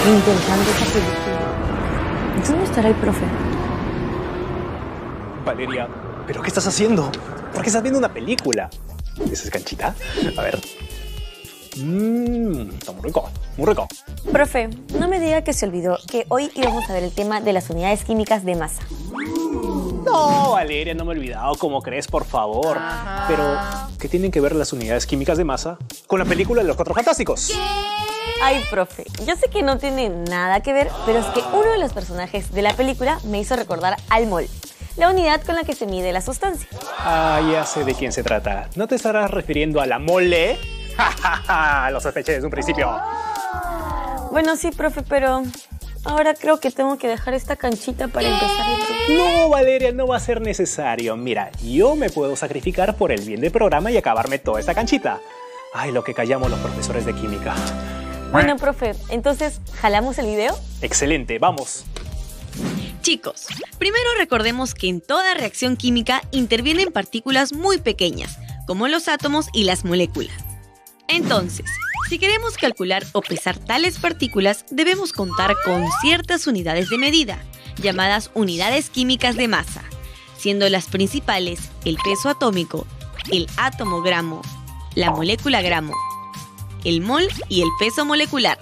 intentando esa película. ¿Dónde estará el profe? Valeria, ¿pero qué estás haciendo? ¿Por qué estás viendo una película? ¿Esa es canchita? A ver. Está muy rico, muy rico. Profe, no me diga que se olvidó que hoy íbamos a ver el tema de las unidades químicas de masa. No, Valeria, no me he olvidado. ¿Cómo crees, por favor? Ajá. Pero, ¿qué tienen que ver las unidades químicas de masa con la película de los Cuatro Fantásticos? Ay, profe, yo sé que no tiene nada que ver, pero es que uno de los personajes de la película me hizo recordar al mol, la unidad con la que se mide la sustancia. Ah, ya sé de quién se trata. ¿No te estarás refiriendo a la mole? ¡Ja, ja, ja! Lo sospeché desde un principio. Bueno, sí, profe, pero ahora creo que tengo que dejar esta canchita para empezar el truco. No, Valeria, no va a ser necesario. Mira, yo me puedo sacrificar por el bien del programa y acabarme toda esta canchita. Ay, lo que callamos los profesores de química. Bueno, profe, entonces, ¿jalamos el video? Excelente, vamos. Chicos, primero recordemos que en toda reacción química intervienen partículas muy pequeñas, como los átomos y las moléculas. Entonces, si queremos calcular o pesar tales partículas, debemos contar con ciertas unidades de medida, llamadas unidades químicas de masa, siendo las principales el peso atómico, el átomo gramo, la molécula gramo, el mol y el peso molecular.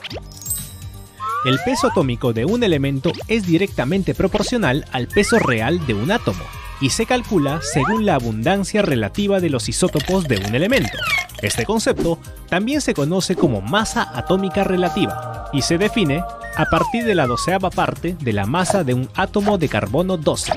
El peso atómico de un elemento es directamente proporcional al peso real de un átomo y se calcula según la abundancia relativa de los isótopos de un elemento. Este concepto también se conoce como masa atómica relativa y se define a partir de la 12ª parte de la masa de un átomo de carbono 12.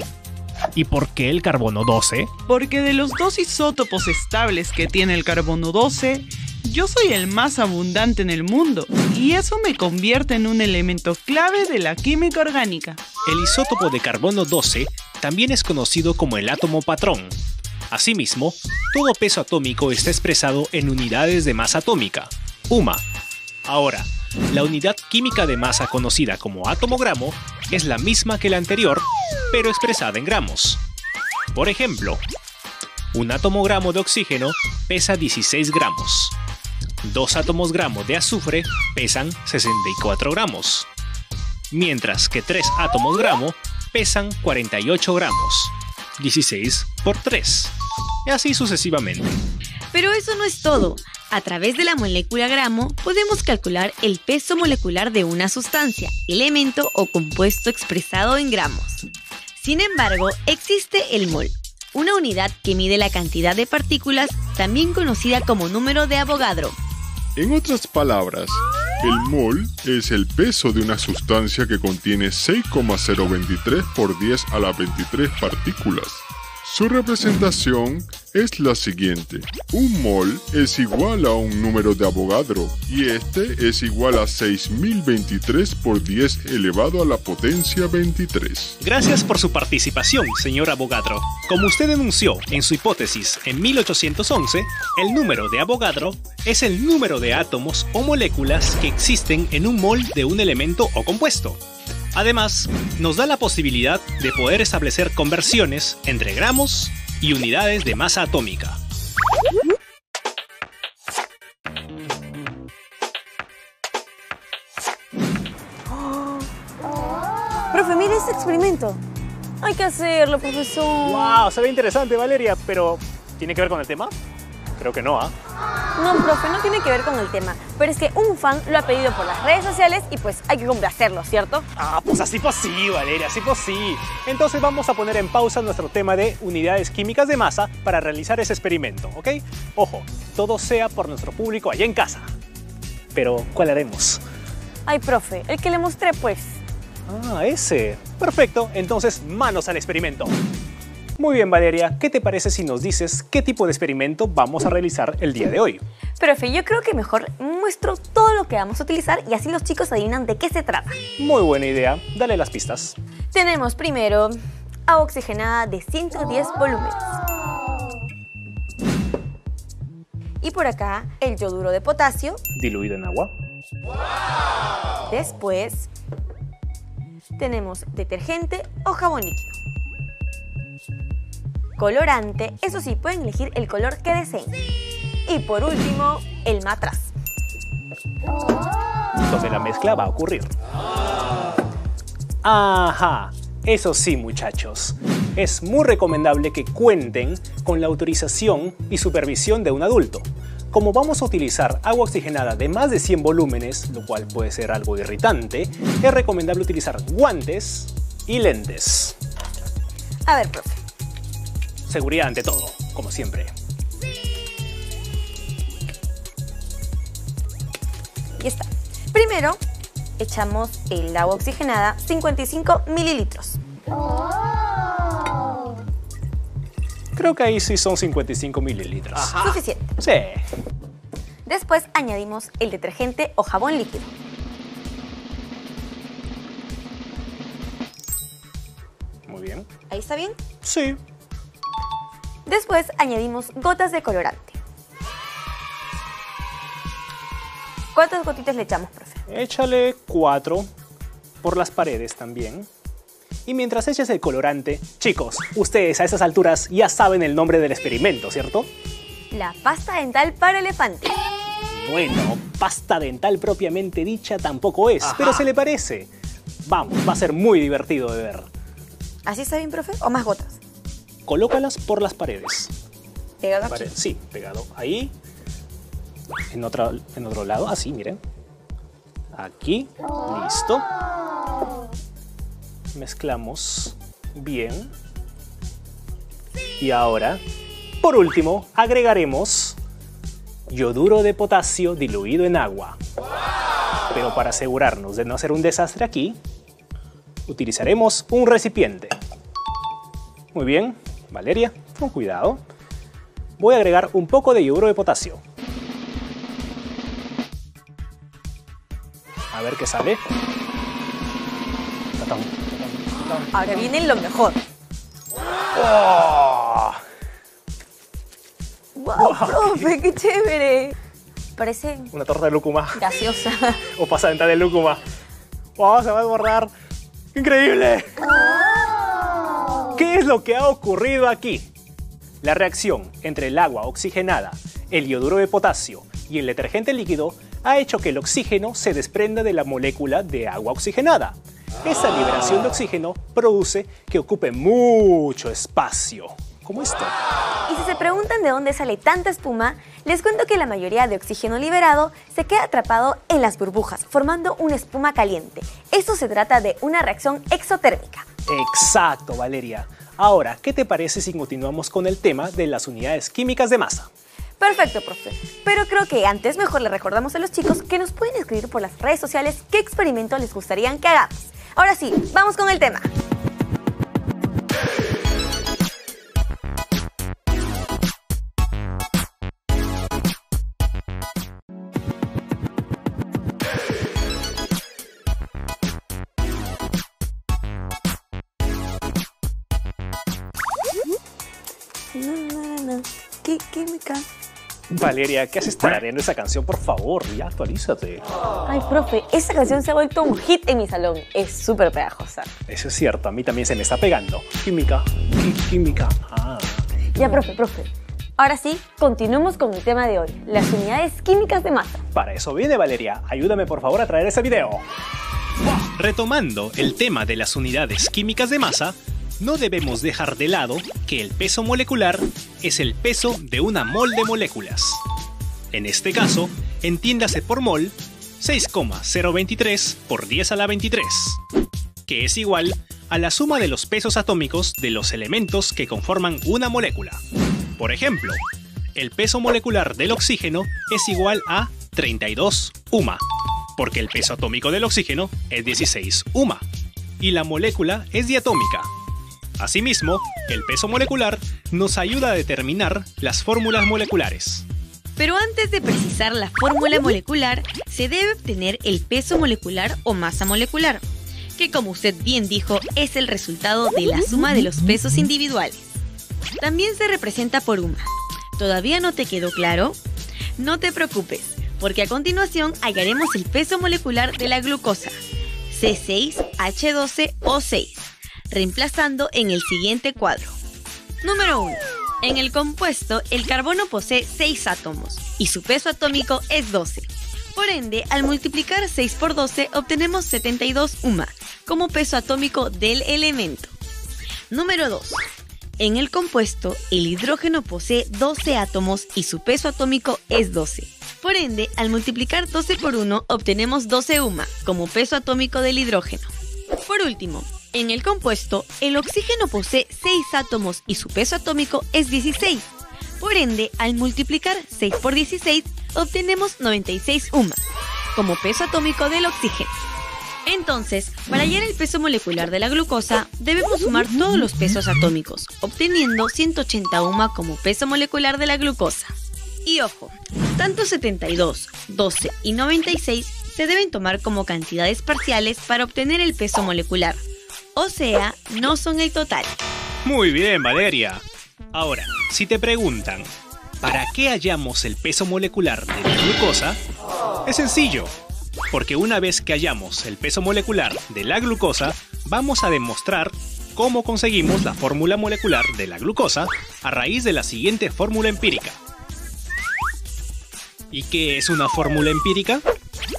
¿Y por qué el carbono 12? Porque de los dos isótopos estables que tiene el carbono 12, yo soy el más abundante en el mundo y eso me convierte en un elemento clave de la química orgánica. El isótopo de carbono 12 también es conocido como el átomo patrón. Asimismo, todo peso atómico está expresado en unidades de masa atómica, UMA. Ahora, la unidad química de masa conocida como átomo gramo es la misma que la anterior, pero expresada en gramos. Por ejemplo, un átomo gramo de oxígeno pesa 16 gramos. 2 átomos gramo de azufre pesan 64 gramos, mientras que 3 átomos gramo pesan 48 gramos, 16 por 3, y así sucesivamente. Pero eso no es todo. A través de la molécula gramo podemos calcular el peso molecular de una sustancia, elemento o compuesto expresado en gramos. Sin embargo, existe el mol, una unidad que mide la cantidad de partículas, también conocida como número de Avogadro. En otras palabras, el mol es el peso de una sustancia que contiene 6,023 por 10 a la 23 partículas. Su representación es la siguiente. Un mol es igual a un número de Avogadro y este es igual a 6023 por 10 elevado a la potencia 23. Gracias por su participación, señor Avogadro. Como usted denunció en su hipótesis en 1811, el número de Avogadro es el número de átomos o moléculas que existen en un mol de un elemento o compuesto. Además, nos da la posibilidad de poder establecer conversiones entre gramos y unidades de masa atómica. Profe, mire este experimento. Hay que hacerlo, profesor. ¡Wow! Se ve interesante, Valeria, pero ¿tiene que ver con el tema? Creo que no, ¿ah? No, profe, no tiene que ver con el tema, pero es que un fan lo ha pedido por las redes sociales y pues hay que complacerlo, ¿cierto? Ah, pues así pues sí, Valeria, así pues sí. Entonces vamos a poner en pausa nuestro tema de unidades químicas de masa para realizar ese experimento, ¿ok? Ojo, todo sea por nuestro público allá en casa. Pero, ¿cuál haremos? Ay, profe, el que le mostré, pues. Ah, ese. Perfecto, entonces manos al experimento. Muy bien, Valeria, ¿qué te parece si nos dices qué tipo de experimento vamos a realizar el día de hoy? Profe, yo creo que mejor muestro todo lo que vamos a utilizar y así los chicos adivinan de qué se trata. Muy buena idea, dale las pistas. Tenemos primero agua oxigenada de 110 volúmenes. Y por acá el yoduro de potasio. Diluido en agua. Después tenemos detergente o jabón líquido. Colorante, eso sí, pueden elegir el color que deseen. Y por último, el matraz. efectos de la mezcla va a ocurrir. Ajá, eso sí, muchachos. Es muy recomendable que cuenten con la autorización y supervisión de un adulto. Como vamos a utilizar agua oxigenada de más de 100 volúmenes, lo cual puede ser algo irritante, es recomendable utilizar guantes y lentes. A ver, profe. Seguridad ante todo, como siempre. Y está. Primero, echamos el agua oxigenada, 55 mililitros. Creo que ahí sí son 55 mililitros. Suficiente. Sí. Después añadimos el detergente o jabón líquido. Muy bien. ¿Ahí está bien? Sí. Después añadimos gotas de colorante. ¿Cuántas gotitas le echamos, profe? Échale 4 por las paredes también. Y mientras eches el colorante, chicos, ustedes a esas alturas ya saben el nombre del experimento, ¿cierto? La pasta dental para elefantes. Bueno, pasta dental propiamente dicha tampoco es, pero se le parece. Vamos, va a ser muy divertido de ver. ¿Así está bien, profe? ¿O más gotas? Colócalas por las paredes. ¿Pegado aquí? Sí, pegado ahí. En otro lado, así, miren. Aquí, listo. Mezclamos bien. Y ahora, por último, agregaremos yoduro de potasio diluido en agua. Pero para asegurarnos de no hacer un desastre aquí, utilizaremos un recipiente. Muy bien, Valeria, con cuidado. Voy a agregar un poco de yoduro de potasio. A ver qué sale. Tatán. Ahora viene lo mejor. ¡Oh! ¡Wow, profe! ¡Qué chévere! Parece Una torta de lúcuma. gaseosa. O pasta dental de lúcuma. ¡Wow! Se va a desbordar. ¡Increíble! ¿Qué es lo que ha ocurrido aquí? La reacción entre el agua oxigenada, el yoduro de potasio y el detergente líquido ha hecho que el oxígeno se desprenda de la molécula de agua oxigenada. Esa liberación de oxígeno produce que ocupe mucho espacio, como esto. Y si se preguntan de dónde sale tanta espuma, les cuento que la mayoría de oxígeno liberado se queda atrapado en las burbujas, formando una espuma caliente. Esto se trata de una reacción exotérmica. Exacto, Valeria. Ahora, ¿qué te parece si continuamos con el tema de las unidades químicas de masa? Perfecto, profe. Pero creo que antes mejor le recordamos a los chicos que nos pueden escribir por las redes sociales qué experimento les gustaría que hagamos. Ahora sí, vamos con el tema. ¿Qué química? Valeria, ¿qué haces tarareando esa canción? Por favor, ya actualízate. Ay, profe, esa canción se ha vuelto un hit en mi salón. Es súper pegajosa. Eso es cierto, a mí también se me está pegando. Química, química. Ah. Ya, profe. Ahora sí, continuemos con el tema de hoy, las unidades químicas de masa. Para eso viene Valeria. Ayúdame por favor a traer ese video. Retomando el tema de las unidades químicas de masa, no debemos dejar de lado que el peso molecular es el peso de una mol de moléculas. En este caso, entiéndase por mol 6,023 por 10 a la 23, que es igual a la suma de los pesos atómicos de los elementos que conforman una molécula. Por ejemplo, el peso molecular del oxígeno es igual a 32 UMA, porque el peso atómico del oxígeno es 16 UMA, y la molécula es diatómica. Asimismo, el peso molecular nos ayuda a determinar las fórmulas moleculares. Pero antes de precisar la fórmula molecular, se debe obtener el peso molecular o masa molecular, que como usted bien dijo, es el resultado de la suma de los pesos individuales. También se representa por UMA. ¿Todavía no te quedó claro? No te preocupes, porque a continuación hallaremos el peso molecular de la glucosa, C6H12O6, reemplazando en el siguiente cuadro. Número 1. En el compuesto, el carbono posee 6 átomos y su peso atómico es 12, Por ende, al multiplicar 6 por 12 obtenemos 72 UMA como peso atómico del elemento. Número 2. En el compuesto, el hidrógeno posee 12 átomos y su peso atómico es 12. Por ende, al multiplicar 12 por 1 obtenemos 12 UMA como peso atómico del hidrógeno. Por último, en el compuesto, el oxígeno posee 6 átomos y su peso atómico es 16. Por ende, al multiplicar 6 por 16, obtenemos 96 UMA como peso atómico del oxígeno. Entonces, para hallar el peso molecular de la glucosa, debemos sumar todos los pesos atómicos, obteniendo 180 UMA como peso molecular de la glucosa. Y ojo, tanto 72, 12 y 96 se deben tomar como cantidades parciales para obtener el peso molecular. O sea, no son el total. Muy bien, Valeria. Ahora, si te preguntan, ¿para qué hallamos el peso molecular de la glucosa? Es sencillo, porque una vez que hallamos el peso molecular de la glucosa, vamos a demostrar cómo conseguimos la fórmula molecular de la glucosa a raíz de la siguiente fórmula empírica. ¿Y qué es una fórmula empírica?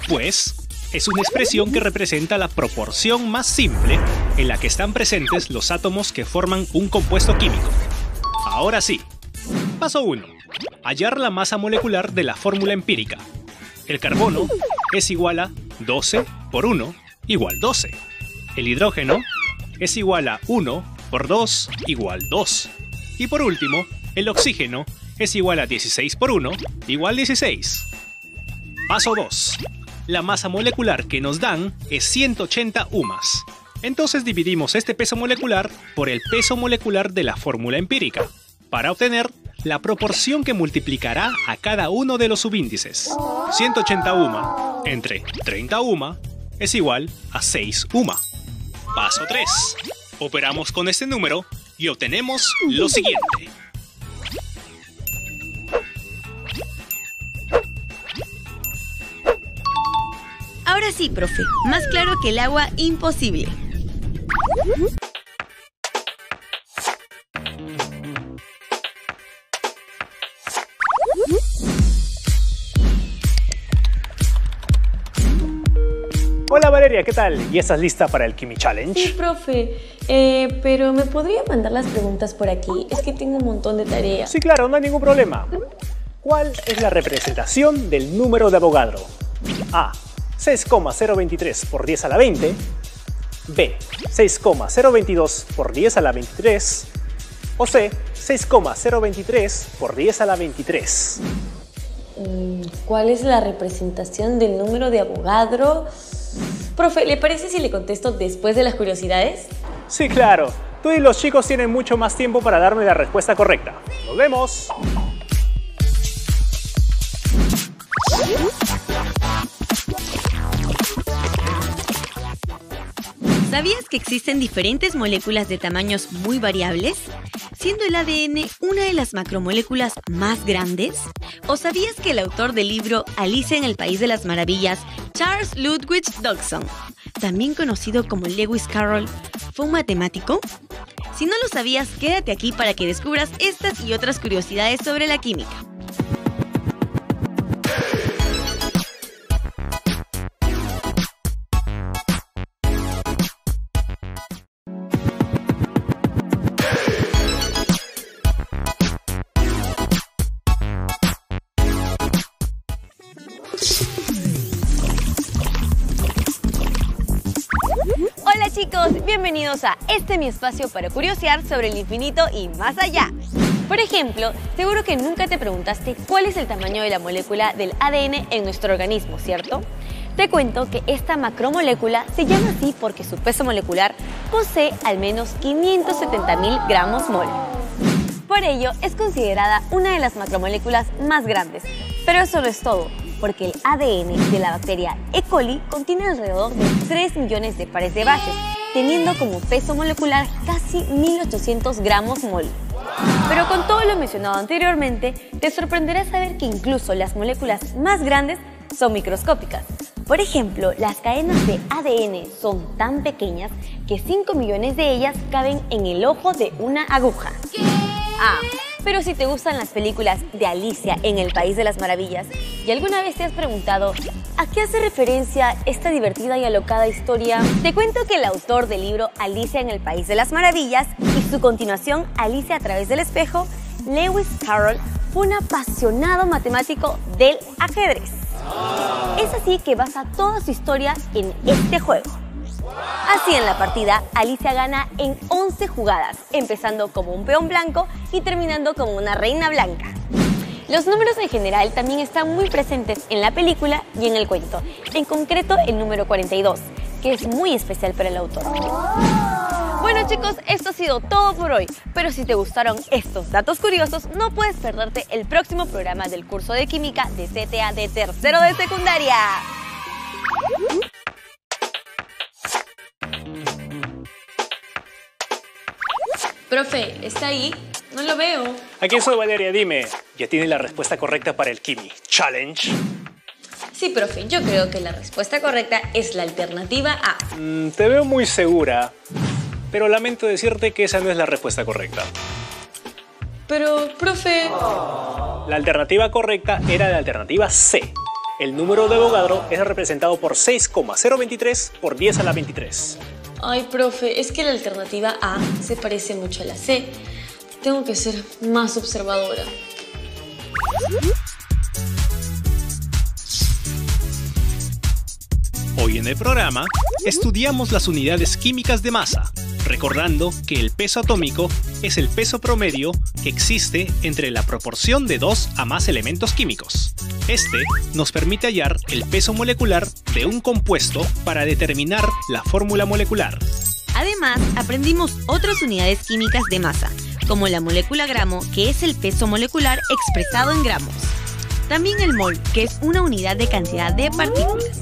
Pues, es una expresión que representa la proporción más simple en la que están presentes los átomos que forman un compuesto químico. Ahora sí. Paso 1. Hallar la masa molecular de la fórmula empírica. El carbono es igual a 12 por 1 igual 12. El hidrógeno es igual a 1 por 2 igual 2. Y por último, el oxígeno es igual a 16 por 1 igual 16. Paso 2. La masa molecular que nos dan es 180 UMAs. Entonces dividimos este peso molecular por el peso molecular de la fórmula empírica, para obtener la proporción que multiplicará a cada uno de los subíndices. 180 UMA entre 30 UMA es igual a 6 UMA. Paso 3. Operamos con este número y obtenemos lo siguiente. Ahora sí, profe, más claro que el agua, imposible. Hola Valeria, ¿qué tal? ¿Y estás lista para el Kimi Challenge? Sí, profe, pero ¿me podría mandar las preguntas por aquí? Es que tengo un montón de tareas. Sí, claro, no hay ningún problema. ¿Cuál es la representación del número de Avogadro? A. 6,023 por 10 a la 20. B. 6,022 por 10 a la 23. O C. 6,023 por 10 a la 23. ¿Cuál es la representación del número de Avogadro? Profe, ¿le parece si le contesto después de las curiosidades? Sí, claro. Tú y los chicos tienen mucho más tiempo para darme la respuesta correcta. ¡Nos vemos! ¿Sabías que existen diferentes moléculas de tamaños muy variables? Siendo el ADN una de las macromoléculas más grandes. ¿O sabías que el autor del libro Alicia en el País de las Maravillas, Charles Ludwig Dodgson, también conocido como Lewis Carroll, fue un matemático? Si no lo sabías, quédate aquí para que descubras estas y otras curiosidades sobre la química. Hola chicos, bienvenidos a mi espacio para curiosear sobre el infinito y más allá. Por ejemplo, seguro que nunca te preguntaste cuál es el tamaño de la molécula del ADN en nuestro organismo, ¿cierto? Te cuento que esta macromolécula se llama así porque su peso molecular posee al menos 570.000 gramos mol. Por ello, es considerada una de las macromoléculas más grandes. Pero eso no es todo, porque el ADN de la bacteria E. coli contiene alrededor de 3 millones de pares de bases, teniendo como peso molecular casi 1.800 gramos mol. Pero con todo lo mencionado anteriormente, te sorprenderá saber que incluso las moléculas más grandes son microscópicas. Por ejemplo, las cadenas de ADN son tan pequeñas que 5 millones de ellas caben en el ojo de una aguja. Ah, Pero si te gustan las películas de Alicia en el País de las Maravillas y alguna vez te has preguntado ¿a qué hace referencia esta divertida y alocada historia? Te cuento que el autor del libro Alicia en el País de las Maravillas y su continuación Alicia a través del espejo, Lewis Carroll, fue un apasionado matemático del ajedrez. Es así que basa toda su historia en este juego. Así en la partida, Alicia gana en 11 jugadas, empezando como un peón blanco y terminando como una reina blanca. Los números en general también están muy presentes en la película y en el cuento, en concreto el número 42, que es muy especial para el autor. Bueno chicos, esto ha sido todo por hoy, pero si te gustaron estos datos curiosos, no puedes perderte el próximo programa del curso de Química de CTA de tercero de secundaria. Profe, ¿está ahí? No lo veo. Aquí soy, Valeria, dime. ¿Ya tienes la respuesta correcta para el Kimi Challenge? Sí, profe, yo creo que la respuesta correcta es la alternativa A. Te veo muy segura, pero lamento decirte que esa no es la respuesta correcta. Pero, profe... La alternativa correcta era la alternativa C. El número de Avogadro es representado por 6,023 por 10 a la 23. Ay, profe, es que la alternativa A se parece mucho a la C. Tengo que ser más observadora. Hoy en el programa estudiamos las unidades químicas de masa, recordando que el peso atómico es el peso promedio que existe entre la proporción de 2 a más elementos químicos. Este nos permite hallar el peso molecular de un compuesto para determinar la fórmula molecular. Además, aprendimos otras unidades químicas de masa, como la molécula gramo, que es el peso molecular expresado en gramos. También el mol, que es una unidad de cantidad de partículas,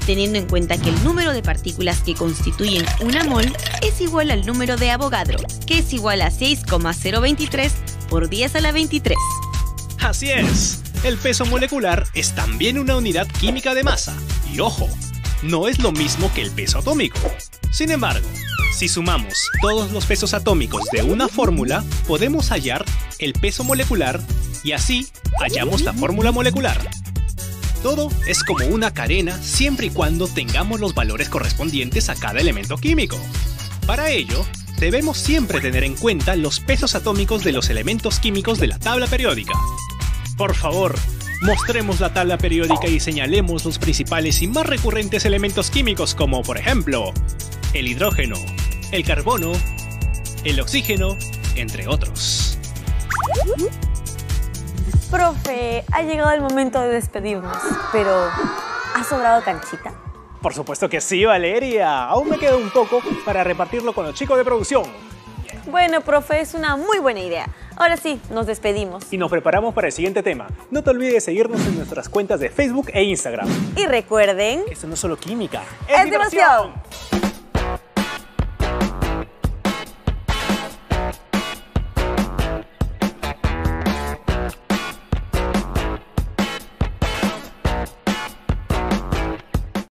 teniendo en cuenta que el número de partículas que constituyen una mol es igual al número de Avogadro, que es igual a 6,023 por 10 a la 23. Así es, el peso molecular es también una unidad química de masa. Y ojo, no es lo mismo que el peso atómico. Sin embargo, si sumamos todos los pesos atómicos de una fórmula, podemos hallar el peso molecular y así hallamos la fórmula molecular. Todo es como una cadena siempre y cuando tengamos los valores correspondientes a cada elemento químico. Para ello, debemos siempre tener en cuenta los pesos atómicos de los elementos químicos de la tabla periódica. Por favor, mostremos la tabla periódica y señalemos los principales y más recurrentes elementos químicos como, por ejemplo, el hidrógeno, el carbono, el oxígeno, entre otros. Profe, ha llegado el momento de despedirnos, pero ¿ha sobrado canchita? Por supuesto que sí, Valeria. Aún me queda un poco para repartirlo con los chicos de producción. Bueno, profe, es una muy buena idea. Ahora sí, nos despedimos. Y nos preparamos para el siguiente tema. No te olvides de seguirnos en nuestras cuentas de Facebook e Instagram. Y recuerden... Esto no es solo química, ¡es diversión!